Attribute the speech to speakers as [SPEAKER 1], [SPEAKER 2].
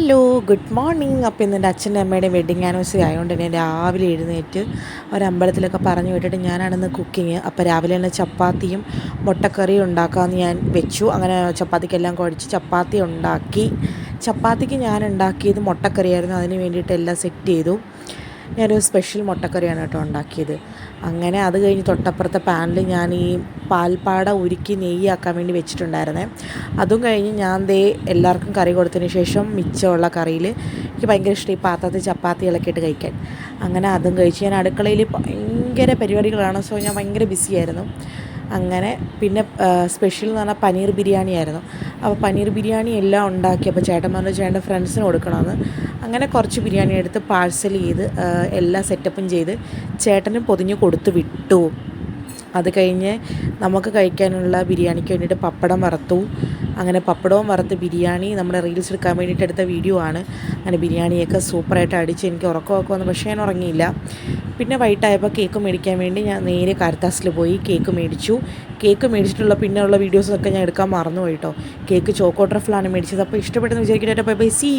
[SPEAKER 1] Hello good morning. അപ്പോൾ ഇന്ന് എൻ്റെ അച്ഛൻ്റെ അമ്മയുടെ വെഡ്ഡിങ് ആനിവേഴ്സറി ആയതുകൊണ്ട് തന്നെ രാവിലെ എഴുന്നേറ്റ് ഒരമ്പലത്തിലൊക്കെ പറഞ്ഞു വിട്ടിട്ട് ഞാനാണിന്ന് കുക്കിങ്. അപ്പോൾ രാവിലെ തന്നെ ചപ്പാത്തിയും മുട്ടക്കറിയും ഉണ്ടാക്കാമെന്ന് ഞാൻ വെച്ചു. അങ്ങനെ ചപ്പാത്തിക്കെല്ലാം കുഴച്ച് ചപ്പാത്തി ഉണ്ടാക്കി. ചപ്പാത്തിക്ക് ഞാൻ ഉണ്ടാക്കിയത് മുട്ടക്കറിയായിരുന്നു. അതിന് വേണ്ടിയിട്ട് എല്ലാം സെറ്റ് ചെയ്തു. ഞാനൊരു സ്പെഷ്യൽ മുട്ടക്കറിയാണ് കേട്ടോ ഉണ്ടാക്കിയത്. അങ്ങനെ അത് കഴിഞ്ഞ് തൊട്ടപ്പുറത്തെ പാനിൽ ഞാൻ ഈ പാൽപ്പാട ഉരുക്കി നെയ്യാക്കാൻ വേണ്ടി വെച്ചിട്ടുണ്ടായിരുന്നേ. അതും കഴിഞ്ഞ് ഞാൻ എല്ലാവർക്കും കറി കൊടുത്തതിന് ശേഷം മിച്ചമുള്ള കറിയിൽ എനിക്ക് ഭയങ്കര ഇഷ്ടം ഈ പാത്രത്തിൽ ചപ്പാത്തികളൊക്കെ ഇട്ട് കഴിക്കാൻ. അങ്ങനെ അതും കഴിച്ച് ഞാൻ അടുക്കളയിൽ ഭയങ്കര പരിപാടികളാണ്. സോ ഞാൻ ഭയങ്കര ബിസിയായിരുന്നു. അങ്ങനെ പിന്നെ സ്പെഷ്യൽ എന്ന് പറഞ്ഞാൽ പനീർ ബിരിയാണി ആയിരുന്നു. അപ്പോൾ പനീർ ബിരിയാണി എല്ലാം ഉണ്ടാക്കി. അപ്പോൾ ചേട്ടൻ പറഞ്ഞു ചേട്ടൻ ഫ്രണ്ട്സിന് കൊടുക്കണമെന്ന്. അങ്ങനെ കുറച്ച് ബിരിയാണി എടുത്ത് പാഴ്സൽ ചെയ്ത് എല്ലാ സെറ്റപ്പും ചെയ്ത് ചേട്ടനും പൊതിഞ്ഞ് കൊടുത്ത് വിട്ടു. അത് കഴിഞ്ഞ് നമുക്ക് കഴിക്കാനുള്ള ബിരിയാണിക്ക് വേണ്ടിയിട്ട് പപ്പടം വറുത്തു. അങ്ങനെ പപ്പടവും വറുത്ത് ബിരിയാണി നമ്മുടെ റീൽസ് എടുക്കാൻ വേണ്ടിയിട്ട് എടുത്ത വീഡിയോ ആണ്. അങ്ങനെ ബിരിയാണിയൊക്കെ സൂപ്പറായിട്ട് അടിച്ച് എനിക്ക് ഉറക്കമൊക്കെ വന്നു. പക്ഷേ ഞാൻ ഉറങ്ങിയില്ല. പിന്നെ വൈകിട്ടായപ്പോൾ കേക്ക് മേടിക്കാൻ വേണ്ടി ഞാൻ നേരെ കാരിത്താസിൽ പോയി കേക്ക് മേടിച്ചു. കേക്ക് മേടിച്ചിട്ടുള്ള പിന്നെയുള്ള വീഡിയോസൊക്കെ ഞാൻ എടുക്കാൻ മറന്നു പോയിട്ടോ. കേക്ക് ചോക്കോ ട്രഫിളാണ് മേടിച്ചത്. അപ്പോൾ ഇഷ്ടപ്പെട്ടെന്ന് വിചാരിക്കട്ടെ. Bye bye, see U.